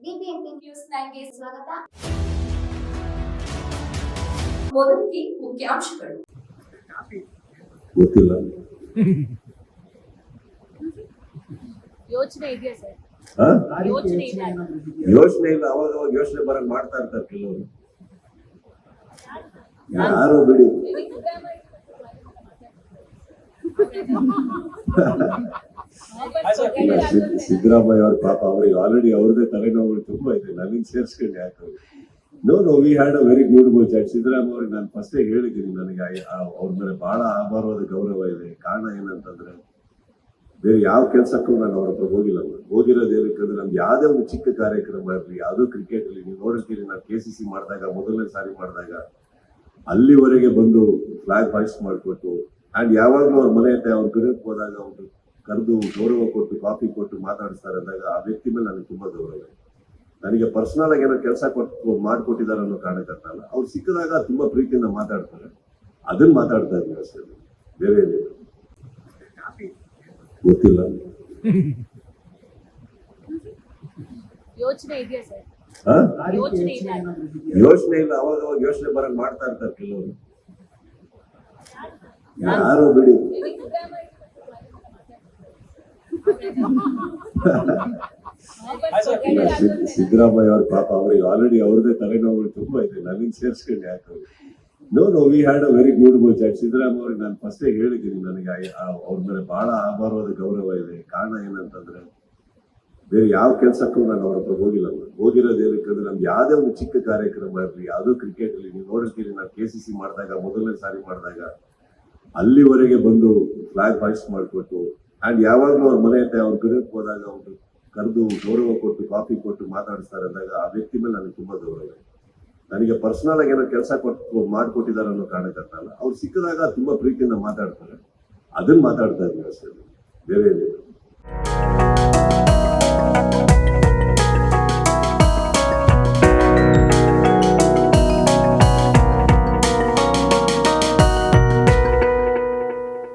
BBMP news 9ಗೆ ಸ್ವಾಗತ. ಮೊದಲಿಗೆ ಮುಖ್ಯಾಂಶಗಳು. ಗೊತ್ತಿಲ್ಲ. ಯೋಚನೆ ಇದೆಯಾ ಸರ್? ಯೋಚನೆ ಇಲ್ಲ. ಅವಾಗ ಯೋಚನೆ ಬರಂಗ್ ಮಾಡ್ತಾ ಇರ್ತಾರೆ ಕೆಲವರು. ಯಾರೋ ಬಿಡಿ. ಸಿದ್ದರಾಮಯ್ಯ ಅವ್ರ ಪಾಪ ಅವ್ರಿಗೆ ಆಲ್ರೆಡಿ ಅವ್ರದೇ ತಲೆನೋವುಗಳು ತುಂಬಾ ಇದೆ. ನನಗೆ ಸೇರ್ಸ್ಕೊಂಡು ಯಾಕೆ no we had a very beautiful chat. Siddaramaiah ಅವ್ರಿಗೆ ನಾನು ಫಸ್ಟ್ ಹೇಳಿದ್ದೀನಿ, ನನಗೆ ಅವ್ರ ಮೇಲೆ ಬಹಳ ಅಪಾರವಾದ ಗೌರವ ಇದೆ. ಕಾರಣ ಏನಂತಂದ್ರೆ, ಬೇರೆ ಯಾವ ಕೆಲಸಕ್ಕೂ ನಾನು ಅವ್ರ ಹತ್ರ ಹೋಗಿರೋದು ಏನಕ್ಕಂದ್ರೆ, ನಮ್ದು ಯಾವ್ದೇ ಒಂದು ಚಿಕ್ಕ ಕಾರ್ಯಕ್ರಮ ಇರಲಿ, ಯಾವುದೋ ಕ್ರಿಕೆಟ್ ಅಲ್ಲಿ ನೀವು ನೋಡಿರ್ತೀರಿ, ನಾನು KCC ಮಾಡಿದಾಗ ಮೊದಲನೇ ಸಾರಿ ಮಾಡಿದಾಗ ಅಲ್ಲಿವರೆಗೆ ಬಂದು ಫ್ಲಾಗ್ ಹಾಯ್ಸ್ಟ್ ಮಾಡಿಕೊಟ್ಟು, ಅಂಡ್ ಯಾವಾಗಲೂ ಅವ್ರ ಮನೆ ಹತ್ರ ಅವ್ರ ಗೃಹಕ್ಕೆ ಹೋದಾಗ ಅವ್ರು ಕರೆದು ಗೌರವ ಕೊಟ್ಟು ಕಾಫಿ ಕೊಟ್ಟು ಮಾತಾಡಿಸ್ತಾರೆ ಅಂದಾಗ ಆ ವ್ಯಕ್ತಿ ಮೇಲೆ ನನಗೆ ತುಂಬಾ ಗೌರವ ಇದೆ. ನನಗೆ ಪರ್ಸನಲ್ ಆಗಿ ಏನೋ ಕೆಲಸ ಮಾಡ್ಕೊಟ್ಟಿದ್ದಾರೆ ಅನ್ನೋ ಕಾರಣಕ್ಕಲ್ಲ, ಅವ್ರು ಸಿಕ್ಕಿದಾಗ ತುಂಬಾ ಪ್ರೀತಿಯಿಂದ ಮಾತಾಡ್ತಾರೆ. ಅದನ್ನ ಮಾತಾಡ್ತಾ ಇದ್ದೀನಿ ಅಷ್ಟೇ, ಬೇರೆ ಏನಿಲ್ಲ. ಗೊತ್ತಿಲ್ಲ. ಯೋಚನೆ ಇದೆಯಾ ಸರ್? ಯೋಚನೆ ಇಲ್ಲ. ಅವಾಗ ಯೋಚನೆ ಬರಂಗ್ ಮಾಡ್ತಾ ಇರ್ತಾರೆ ಕೆಲವರು. ಯಾರೋ ಬಿಡಿ. ಸಿದ್ದರಾಮಯ್ಯ ಅವ್ರ ಪಾಪ ಅವ್ರಿಗೆ ಆಲ್ರೆಡಿ ಅವ್ರದೇ ತಲೆನೋವುಗಳು ತುಂಬಾ ಇದೆ. ನನಗೆ ಸೇರ್ಸ್ಕೊಂಡು ಯಾಕೆ no we had a very beautiful chat. Siddaramaiah ಅವ್ರಿಗೆ ನಾನು ಫಸ್ಟ್ ಹೇಳಿದ್ದೀನಿ, ನನಗೆ ಅವ್ರ ಮೇಲೆ ಬಹಳ ಅಪಾರವಾದ ಗೌರವ ಇದೆ. ಕಾರಣ ಏನಂತಂದ್ರೆ, ಬೇರೆ ಯಾವ ಕೆಲಸಕ್ಕೂ ನಾನು ಅವ್ರ ಹತ್ರ ಹೋಗಿರೋದು ಏನಕ್ಕಂದ್ರೆ, ನಮ್ದು ಯಾವ್ದೇ ಒಂದು ಚಿಕ್ಕ ಕಾರ್ಯಕ್ರಮ ಇರಲಿ, ಯಾವುದೋ ಕ್ರಿಕೆಟ್ ಅಲ್ಲಿ ನೀವು ನೋಡಿರ್ತೀರಿ, ನಾನು KCC ಮಾಡಿದಾಗ ಮೊದಲನೇ ಸಾರಿ ಮಾಡಿದಾಗ ಅಲ್ಲಿವರೆಗೆ ಬಂದು ಫ್ಲಾಗ್ ಹಾಯ್ಸ್ಟ್ ಮಾಡಿಕೊಟ್ಟು, ಅಂಡ್ ಯಾವಾಗಲೂ ಅವ್ರ ಮನೆ ಹತ್ರ ಅವ್ರ ಗೃಹಕ್ಕೆ ಹೋದಾಗ ಅವ್ರು ಕರೆದು ಗೌರವ ಕೊಟ್ಟು ಕಾಫಿ ಕೊಟ್ಟು ಮಾತಾಡಿಸ್ತಾರೆ ಅಂದಾಗ ಆ ವ್ಯಕ್ತಿ ಮೇಲೆ ನನಗೆ ತುಂಬಾ ಗೌರವ ಇದೆ. ನನಗೆ ಪರ್ಸನಲ್ ಆಗಿ ಏನೋ ಕೆಲಸ ಮಾಡ್ಕೊಟ್ಟಿದ್ದಾರೆ ಅನ್ನೋ ಕಾರಣಕ್ಕಲ್ಲ, ಅವ್ರು ಸಿಕ್ಕಿದಾಗ ತುಂಬಾ ಪ್ರೀತಿಯಿಂದ ಮಾತಾಡ್ತಾರೆ. ಅದನ್ನ ಮಾತಾಡ್ತಾ ಇದ್ದೀನಿ ಅಷ್ಟೇ, ಬೇರೆ ಏನಿಲ್ಲ.